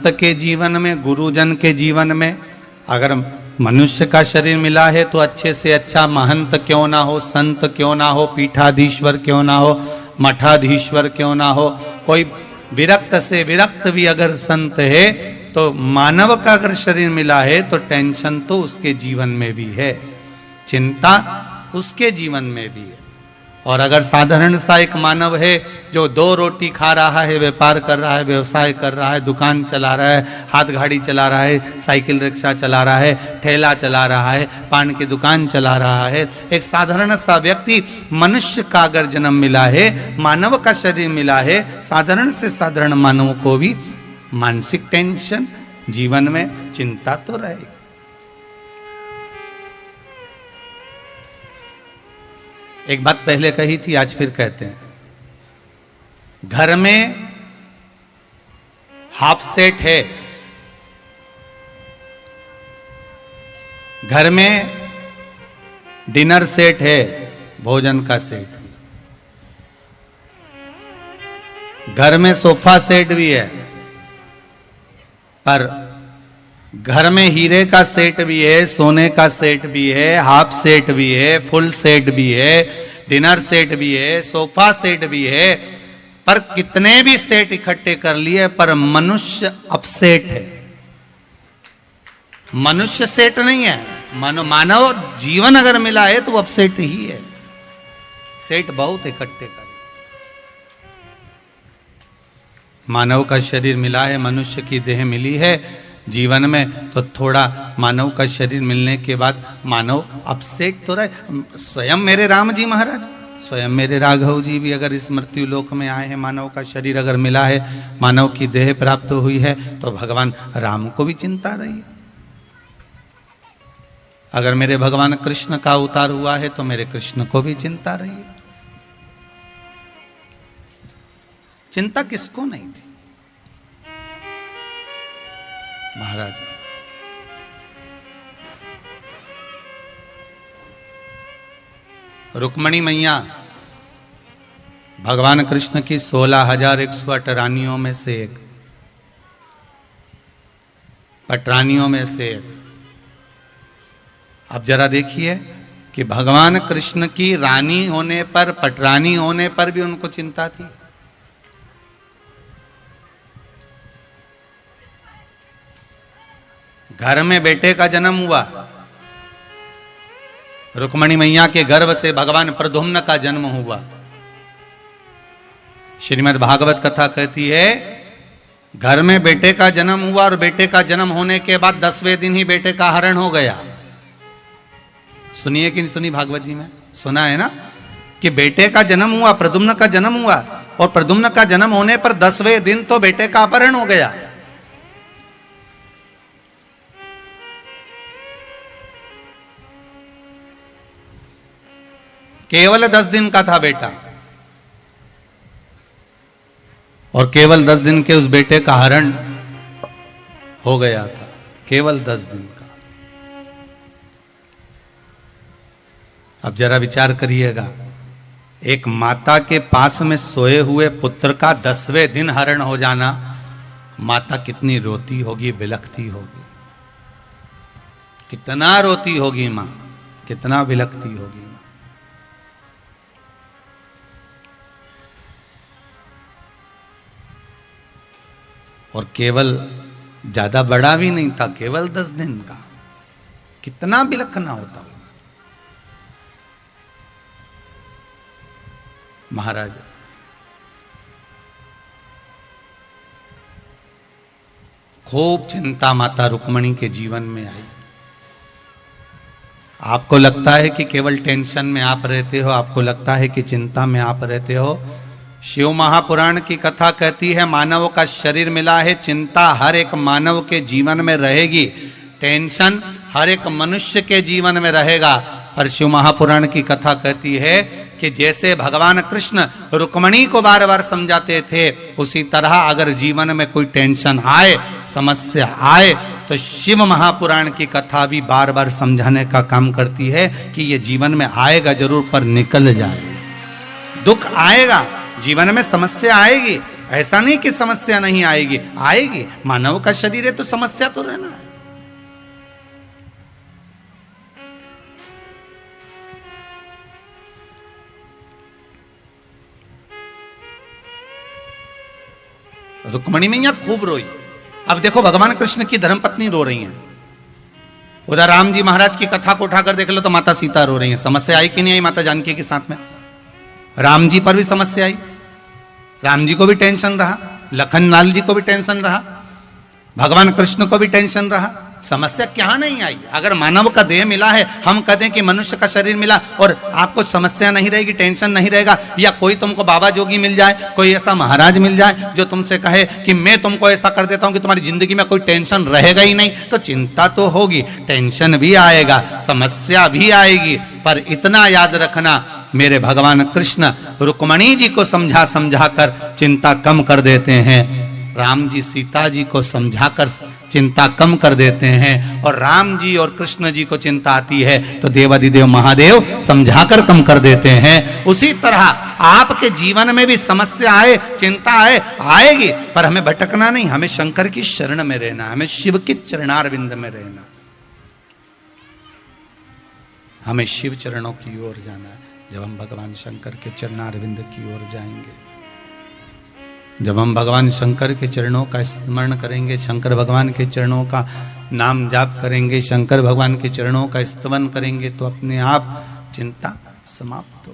संत के जीवन में, गुरुजन के जीवन में, अगर मनुष्य का शरीर मिला है तो अच्छे से अच्छा महंत क्यों ना हो, संत क्यों ना हो, पीठाधीश्वर क्यों ना हो, मठाधीश्वर क्यों ना हो, कोई विरक्त से विरक्त भी अगर संत है, तो मानव का अगर शरीर मिला है तो टेंशन तो उसके जीवन में भी है, चिंता उसके जीवन में भी है। और अगर साधारण सा एक मानव है जो 2 रोटी खा रहा है, व्यापार कर रहा है, व्यवसाय कर रहा है, दुकान चला रहा है, हाथ गाड़ी चला रहा है, साइकिल रिक्शा चला रहा है, ठेला चला रहा है, पान की दुकान चला रहा है, एक साधारण सा व्यक्ति, मनुष्य का अगर जन्म मिला है, मानव का शरीर मिला है, साधारण से साधारण मानव को भी मानसिक टेंशन, जीवन में चिंता तो रहेगी। एक बात पहले कही थी, आज फिर कहते हैं। घर में हाफ सेट है, घर में डिनर सेट है, भोजन का सेट भी, घर में सोफा सेट भी है, पर घर में हीरे का सेट भी है, सोने का सेट भी है, हाफ सेट भी है, फुल सेट भी है, डिनर सेट भी है, सोफा सेट भी है, पर कितने भी सेट इकट्ठे कर लिए, पर मनुष्य अपसेट है। मनुष्य सेट नहीं है, मानव जीवन अगर मिला है तो वो अपसेट ही है। सेट बहुत इकट्ठे कर, मानव का शरीर मिला है, मनुष्य की देह मिली है जीवन में, तो थोड़ा मानव का शरीर मिलने के बाद मानव अपसेट तो रहे। स्वयं मेरे राम जी महाराज, स्वयं मेरे राघव जी भी अगर इस मृत्यु लोक में आए हैं, मानव का शरीर अगर मिला है, मानव की देह प्राप्त हुई है, तो भगवान राम को भी चिंता रही है। अगर मेरे भगवान कृष्ण का अवतार हुआ है तो मेरे कृष्ण को भी चिंता रही है। चिंता किसको नहीं थी महाराज। रुक्मणी मैया भगवान कृष्ण की 16,108 रानियों में से एक, पटरानियों में से एक। अब जरा देखिए कि भगवान कृष्ण की रानी होने पर, पटरानी होने पर भी उनको चिंता थी। घर में बेटे का जन्म हुआ, रुक्मणी मैया के गर्भ से भगवान प्रद्युम्न का जन्म हुआ। श्रीमद् भागवत कथा कहती है, घर में बेटे का जन्म हुआ और बेटे का जन्म होने के बाद 10वें दिन ही बेटे का हरण हो गया। सुनिए कि नहीं सुनी भागवत जी में? सुना है ना कि बेटे का जन्म हुआ, प्रद्युम्न का जन्म हुआ, और प्रद्युम्न का जन्म होने पर 10वें दिन तो बेटे का अपहरण हो गया। केवल 10 दिन का था बेटा, और केवल 10 दिन के उस बेटे का हरण हो गया था, केवल 10 दिन का। अब जरा विचार करिएगा, एक माता के पास में सोए हुए पुत्र का 10वें दिन हरण हो जाना, माता कितनी रोती होगी, बिलखती होगी, कितना रोती होगी मां, कितना बिलखती होगी। और केवल ज्यादा बड़ा भी नहीं था, केवल 10 दिन का, कितना बिलखना होता महाराज। खूब चिंता माता रुक्मणी के जीवन में आई। आपको लगता है कि केवल टेंशन में आप रहते हो, आपको लगता है कि चिंता में आप रहते हो। शिव महापुराण की कथा कहती है, मानव का शरीर मिला है, चिंता हर एक मानव के जीवन में रहेगी, टेंशन हर एक मनुष्य के जीवन में रहेगा। पर शिव महापुराण की कथा कहती है कि जैसे भगवान कृष्ण रुक्मणी को बार बार समझाते थे, उसी तरह अगर जीवन में कोई टेंशन आए, समस्या आए, तो शिव महापुराण की कथा भी बार बार समझाने का काम करती है कि ये जीवन में आएगा जरूर, पर निकल जाए। दुख आएगा, जीवन में समस्या आएगी, ऐसा नहीं कि समस्या नहीं आएगी, आएगी। मानव का शरीर है तो समस्या तो रहना है। रुक्मणी मैया खूब रोई। अब देखो भगवान कृष्ण की धर्मपत्नी रो रही हैं, उधर राम जी महाराज की कथा को उठाकर देख लो तो माता सीता रो रही हैं। समस्या आई कि नहीं आई माता जानकी के साथ में? राम जी पर भी समस्या आई, राम जी को भी टेंशन रहा, लखन लाल जी को भी टेंशन रहा, भगवान कृष्ण को भी टेंशन रहा। समस्या क्या नहीं आई? अगर मानव का देह मिला है, हम कहते हैं कि मनुष्य का शरीर मिला और आपको समस्या नहीं रहेगी, टेंशन नहीं रहेगा, या कोई तुमको बाबा जोगी मिल जाए, कोई ऐसा महाराज मिल जाए जो तुमसे कहे कि मैं तुमको ऐसा कर देता हूं कि तुम्हारी जिंदगी में कोई टेंशन रहेगा ही नहीं, तो चिंता तो होगी, टेंशन भी आएगा, समस्या भी आएगी। पर इतना याद रखना, मेरे भगवान कृष्ण रुक्मणी जी को समझा समझा कर चिंता कम कर देते हैं। राम जी सीता जी को समझाकर चिंता कम कर देते हैं, और राम जी और कृष्ण जी को चिंता आती है तो देवादिदेव महादेव समझाकर कम कर देते हैं। उसी तरह आपके जीवन में भी समस्या आए, चिंता आए, आएगी, पर हमें भटकना नहीं, हमें शंकर की शरण में रहना, हमें शिव के चरणारविंद में रहना, हमें शिव चरणों की ओर जाना है। जब हम भगवान शंकर के चरणारविंद की ओर जाएंगे, जब हम भगवान शंकर के चरणों का स्मरण करेंगे, शंकर भगवान के चरणों का नाम जाप करेंगे, शंकर भगवान के चरणों का स्तवन करेंगे, तो अपने आप चिंता समाप्त हो।